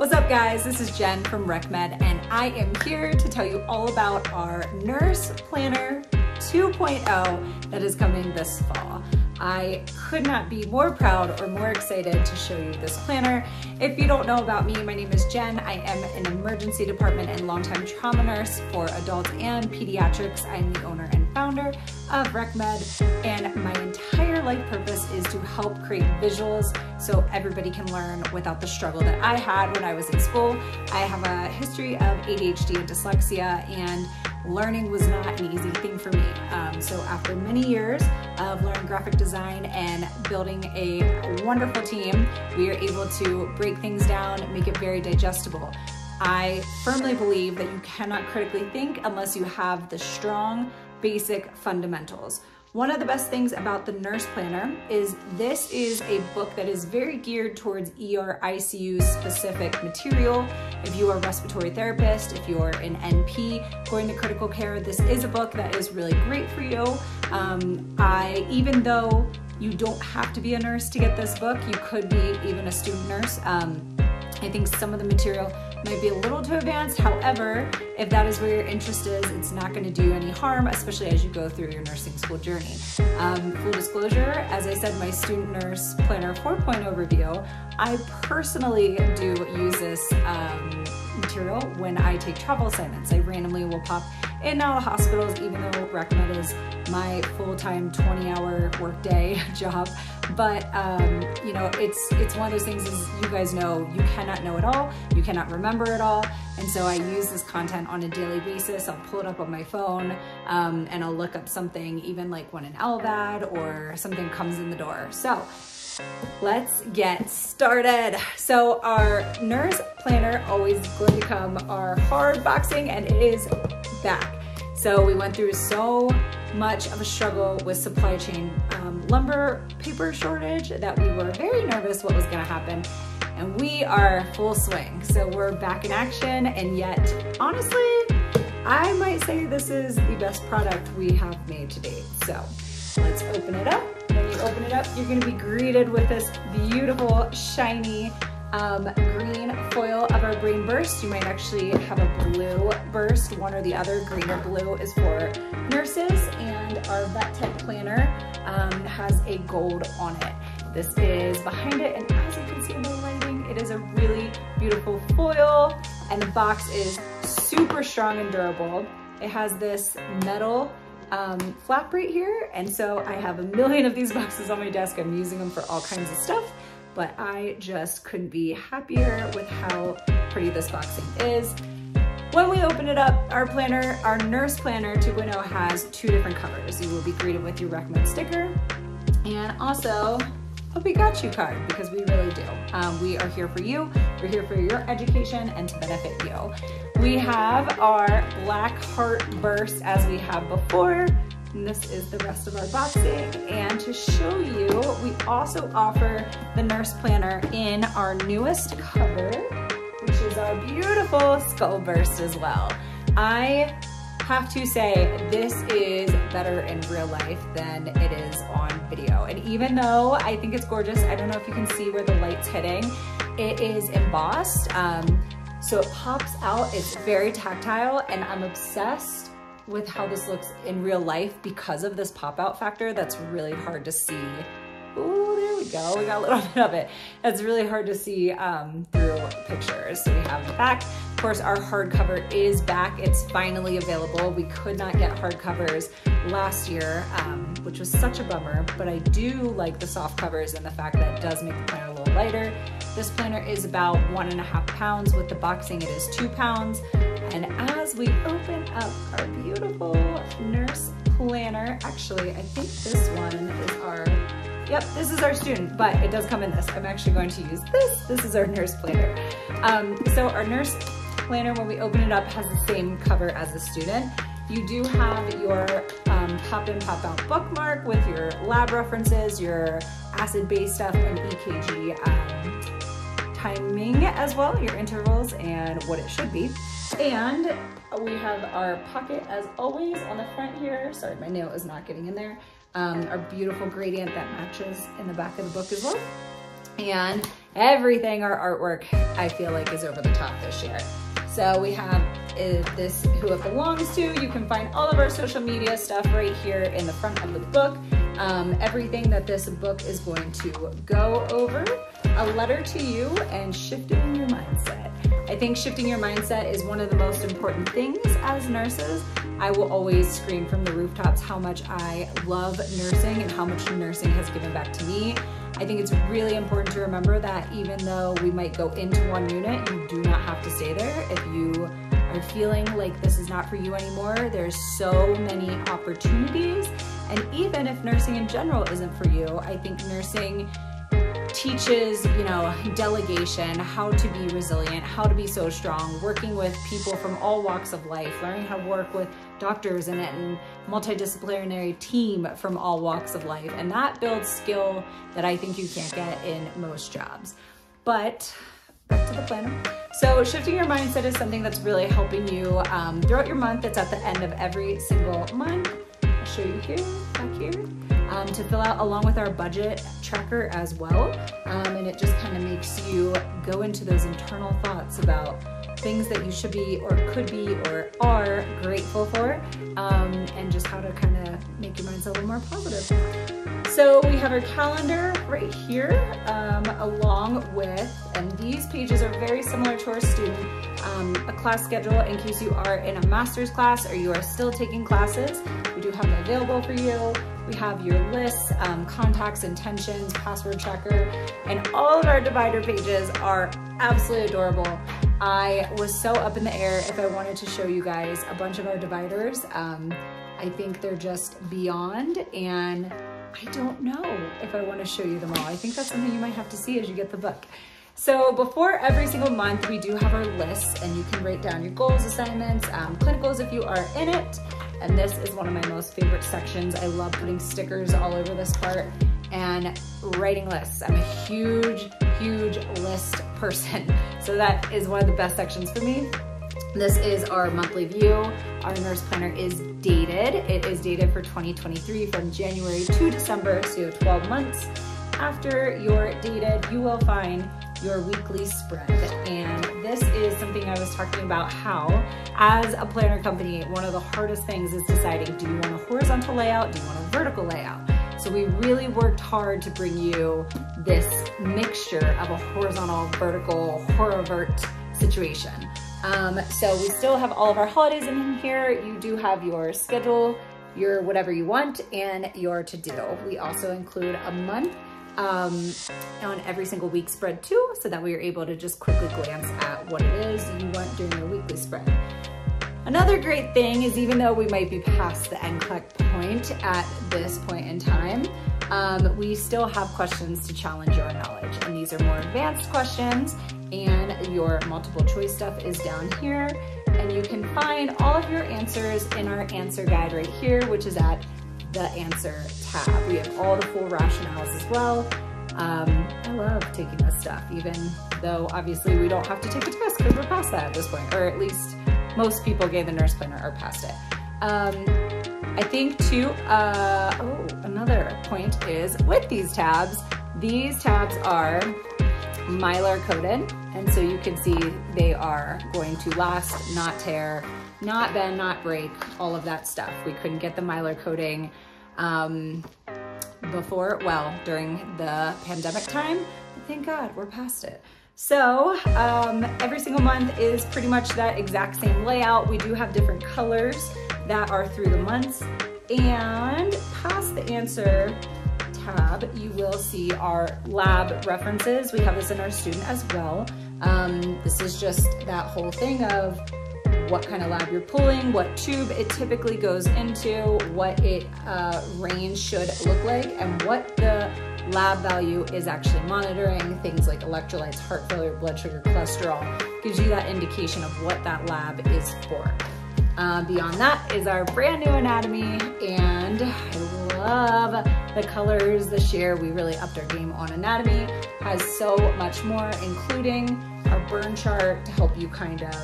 What's up guys, this is Jen from RecMed and I am here to tell you all about our Nurse Planner 2.0 that is coming this fall. I could not be more proud or more excited to show you this planner. If you don't know about me, my name is Jen. I am an emergency department and longtime trauma nurse for adults and pediatrics. I'm the owner and founder of RecMed, and my entire life purpose is to help create visuals so everybody can learn without the struggle that I had when I was in school. I have a history of ADHD and dyslexia, and learning was not an easy thing for me. So after many years of learning graphic design and building a wonderful team, we are able to break things down, make it very digestible. I firmly believe that you cannot critically think unless you have the strong, basic fundamentals. One of the best things about the Nurse Planner is this is a book that is very geared towards ER ICU specific material. If you are a respiratory therapist, if you're an NP going to critical care, this is a book that is really great for you. Even though you don't have to be a nurse to get this book, you could be even a student nurse. I think some of the material might be a little too advanced. However, if that is where your interest is, it's not going to do any harm, especially as you go through your nursing school journey. Full disclosure, as I said, my Student Nurse Planner 4.0 review, I personally do use this material when I take travel assignments. I randomly will pop in and out of hospitals, even though RecMed is my full-time 20-hour workday job. But you know, it's one of those things, as you guys know, you cannot know it all, you cannot remember it all, and so I use this content on a daily basis. I'll pull it up on my phone and I'll look up something, even like when an LVAD or something comes in the door. So let's get started. So our Nurse Planner always going to come our hard boxing, and it is back. So we went through so much of a struggle with supply chain lumber paper shortage that we were very nervous what was going to happen, and we are full swing. So we're back in action, and yet honestly I might say this is the best product we have made to date. So let's open it up. When you open it up, you're going to be greeted with this beautiful shiny green foil of our brain burst. You might actually have a blue burst, one or the other. Green or blue is for nurses, and our Vet Tech Planner has a gold on it. This is behind it, and as you can see in the lighting, it is a really beautiful foil, and the box is super strong and durable. It has this metal flap right here, and so I have a million of these boxes on my desk. I'm using them for all kinds of stuff, but I just couldn't be happier with how pretty this boxing is. When we open it up, our planner, our Nurse Planner 2.0 has two different covers. You will be greeted with your RecMed sticker and also a We Got You card, because we really do. We are here for you. We're here for your education and to benefit you. We have our black heart burst as we have before. And this is the rest of our boxing. And to show you, we also offer the Nurse Planner in our newest cover, which is our beautiful skull burst as well. I have to say, this is better in real life than it is on video. And even though I think it's gorgeous, I don't know if you can see where the light's hitting, it is embossed. So it pops out, it's very tactile, and I'm obsessed with how this looks in real life because of this pop-out factor that's really hard to see. Ooh, there we go, we got a little bit of it. That's really hard to see through pictures. So we have the back. Of course, our hardcover is back. It's finally available. We could not get hardcovers last year, which was such a bummer, but I do like the soft covers and the fact that it does make the planner a little lighter. This planner is about 1.5 pounds. With the boxing, it is 2 pounds. And as we open up our beautiful Nurse Planner, actually, I think this one is our, yep, this is our student, but it does come in this. I'm actually going to use this. This is our Nurse Planner. So our Nurse Planner, when we open it up, has the same cover as the student. You do have your pop-in, pop-out bookmark with your lab references, your acid-base stuff, and EKG timing as well, your intervals and what it should be. And we have our pocket as always on the front here. Sorry, my nail is not getting in there. Our beautiful gradient that matches in the back of the book as well. And everything, our artwork, I feel like is over the top this year. So we have this Who It Belongs To. You can find all of our social media stuff right here in the front of the book. Everything that this book is going to go over, a letter to you, and shifting your mindset. I think shifting your mindset is one of the most important things as nurses. I will always scream from the rooftops how much I love nursing and how much nursing has given back to me. I think it's really important to remember that even though we might go into one unit, you do not have to stay there. If you are feeling like this is not for you anymore, there's so many opportunities. And even if nursing in general isn't for you, I think nursing teaches, delegation, how to be resilient, how to be so strong, working with people from all walks of life, learning how to work with doctors and a multidisciplinary team from all walks of life. And that builds skill that I think you can't get in most jobs. But back to the planner. So shifting your mindset is something that's really helping you throughout your month. It's at the end of every single month. I'll show you here, back here. To fill out along with our budget tracker as well. And it just kind of makes you go into those internal thoughts about things that you should be or could be or are grateful for, and just how to kind of make your mindset a little more positive. So we have our calendar right here, along with, and these pages are very similar to our student, a class schedule in case you are in a master's class or you are still taking classes. We do have them available for you. We have your lists, contacts, intentions, password checker, and all of our divider pages are absolutely adorable. I was so up in the air if I wanted to show you guys a bunch of our dividers. I think they're just beyond, and I don't know if I want to show you them all. I think that's something you might have to see as you get the book. So before every single month, we do have our lists, and you can write down your goals, assignments, clinicals if you are in it. And this is one of my most favorite sections. I love putting stickers all over this part and writing lists. I'm a huge, huge list person. So that is one of the best sections for me. This is our monthly view. Our nurse planner is dated. It is dated for 2023 from January to December, so 12 months. After you're dated, you will find your weekly spread. And this is something I was talking about, how as a planner company, one of the hardest things is deciding, do you want a horizontal layout? Do you want a vertical layout? So we really worked hard to bring you this mixture of a horizontal, vertical, horovert situation. So we still have all of our holidays in here. You do have your schedule, your whatever you want, and your to-do. We also include a month on every single week spread too, so that we are able to just quickly glance at what it is you want during your weekly spread. Another great thing is, even though we might be past the NCLEX point at this point in time, we still have questions to challenge your knowledge. And these are more advanced questions, and your multiple choice stuff is down here. And you can find all of your answers in our answer guide right here, which is at the answer tab. We have all the full rationales as well. I love taking this stuff, even though obviously we don't have to take a test because we're past that at this point, or at least most people getting the nurse planner are past it. I think too, another point is with these tabs are Mylar coded, and so you can see they are going to last, not tear, not bend, not break, all of that stuff. We couldn't get the Mylar coding before, well, during the pandemic time, but thank God we're past it. So every single month is pretty much that exact same layout. We do have different colors that are through the months, and past the answer tab, you will see our lab references. We have this in our student as well. This is just that whole thing of what kind of lab you're pulling, what tube it typically goes into, what it range should look like, and what the lab value is actually monitoring. Things like electrolytes, heart failure, blood sugar, cholesterol, gives you that indication of what that lab is for. Beyond that is our brand new anatomy, and I love the colors this year. We really upped our game on anatomy. Has so much more, including our burn chart to help you kind of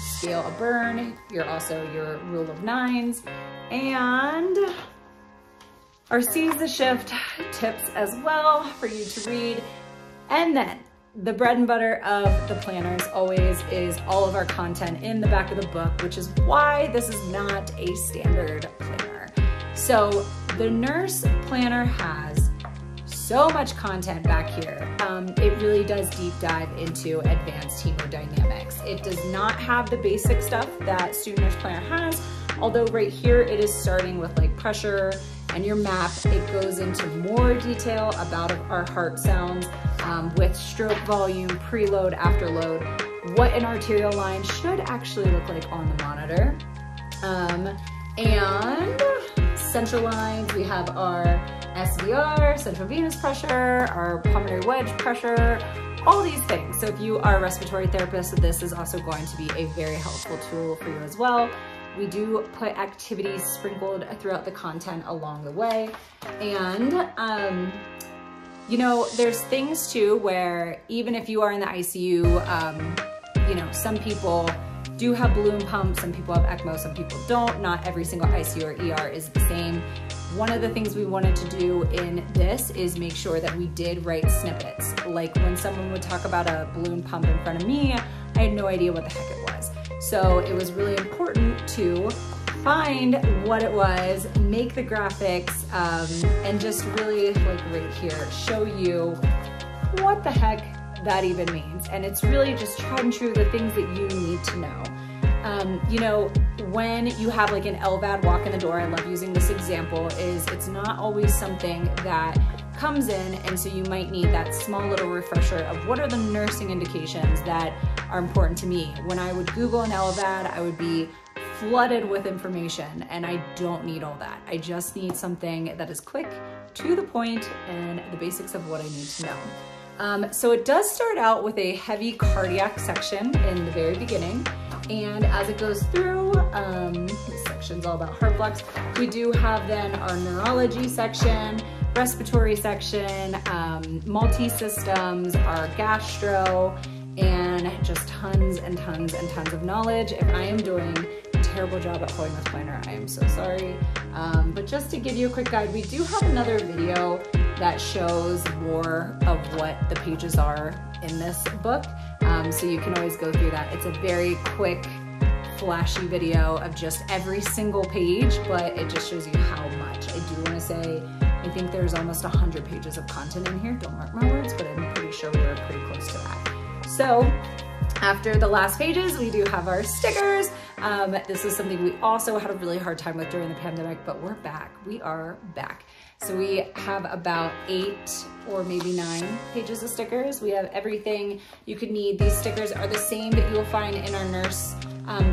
scale a burn. Also your rule of nines, and our seize the shift tips as well for you to read. And then the bread and butter of the planners always is all of our content in the back of the book, which is why this is not a standard planner. So the nurse planner has so much content back here. It really does deep dive into advanced hemodynamics. It does not have the basic stuff that student nurse planner has, although right here it is starting with like pressure and your map. It goes into more detail about our heart sounds with stroke volume, preload, afterload, what an arterial line should actually look like on the monitor. And central lines, we have our SVR, central venous pressure, our pulmonary wedge pressure, all these things. So if you are a respiratory therapist, this is also going to be a very helpful tool for you as well. We do put activities sprinkled throughout the content along the way. And, you know, there's things too where even if you are in the ICU, you know, some people do have balloon pumps, some people have ECMO, some people don't. Not every single ICU or ER is the same. One of the things we wanted to do in this is make sure that we did write snippets. Like when someone would talk about a balloon pump in front of me, I had no idea what the heck it was. So it was really important to find what it was, make the graphics, and just really, like right here, show you what the heck that even means. And it's really just tried and true, the things that you need to know. You know, when you have like an LVAD walk in the door, I love using this example, is it's not always something that comes in, and so you might need that small little refresher of what are the nursing indications that are important to me. When I would Google an LVAD, I would be flooded with information, and I don't need all that. I just need something that is quick, to the point, and the basics of what I need to know. So it does start out with a heavy cardiac section in the very beginning, and as it goes through, this section's all about heart blocks. We do have then our neurology section, respiratory section, multi-systems, our gastro, and just tons and tons and tons of knowledge. If I am doing a terrible job at holding this planner, I am so sorry. But just to give you a quick guide, we do have another video that shows more of what the pages are in this book. So you can always go through that. It's a very quick, flashy video of just every single page, but it just shows you how much. I do want to say, I think there's almost 100 pages of content in here. Don't mark my words, but I'm pretty sure we were pretty close to that. So after the last pages, we do have our stickers. This is something we also had a really hard time with during the pandemic, but we're back. We are back. So we have about 8 or maybe 9 pages of stickers. We have everything you could need. These stickers are the same that you will find in our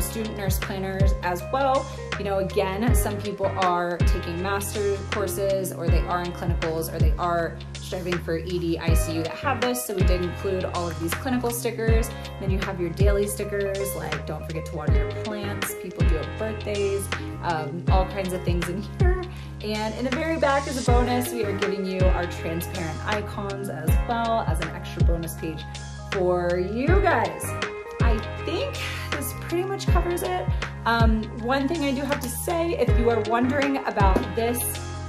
student nurse planners as well. You know, again, some people are taking master courses, or they are in clinicals, or they are striving for ED, ICU that have this. So we did include all of these clinical stickers. Then you have your daily stickers, like don't forget to water your plants. People do have birthdays, all kinds of things in here. And in the very back as a bonus, we are giving you our transparent icons as well as an extra bonus page for you guys. I think this pretty much covers it. One thing I do have to say, if you are wondering about this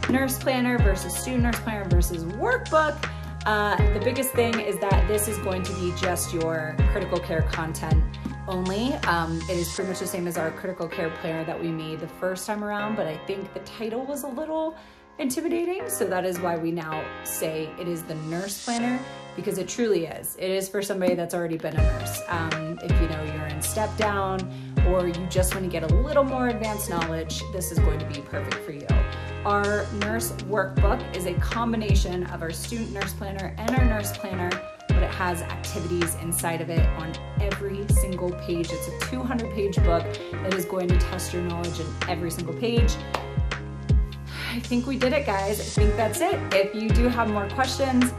nurse planner versus student nurse planner versus workbook, the biggest thing is that this is going to be just your critical care content only. It is pretty much the same as our critical care planner that we made the first time around, but I think the title was a little intimidating, so that is why we now say it is the nurse planner, because it truly is. It is for somebody that's already been a nurse. If you know you're in step down, or you just want to get a little more advanced knowledge, this is going to be perfect for you. Our nurse workbook is a combination of our student nurse planner and our nurse planner, but it has activities inside of it on every single page. It's a 200-page book that is going to test your knowledge in every single page. I think we did it, guys. I think that's it. If you do have more questions,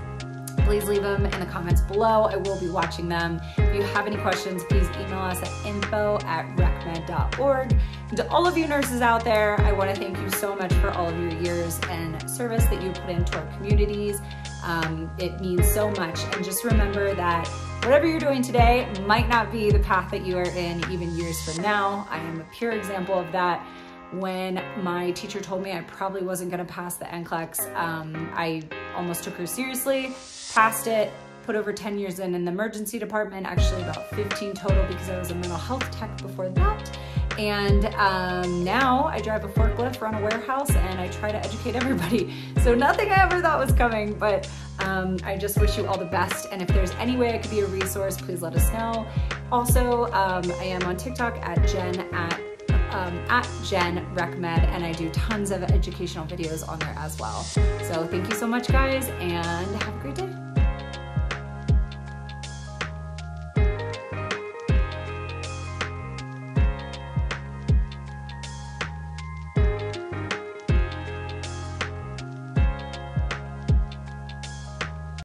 please leave them in the comments below. I will be watching them. If you have any questions, please email us at info@recmed.org. And to all of you nurses out there, I want to thank you so much for all of your years and service that you put into our communities. It means so much. And just remember that whatever you're doing today might not be the path that you are in even years from now. I am a pure example of that. When my teacher told me I probably wasn't going to pass the NCLEX, I almost took her seriously, passed it, put over 10 years in the emergency department, actually about 15 total because I was a mental health tech before that. And now I drive a forklift, run a warehouse, and I try to educate everybody. So nothing I ever thought was coming, but I just wish you all the best. And if there's any way I could be a resource, please let us know. Also, I am on TikTok at Jen RecMed, and I do tons of educational videos on there as well. So thank you so much, guys, and have a great day.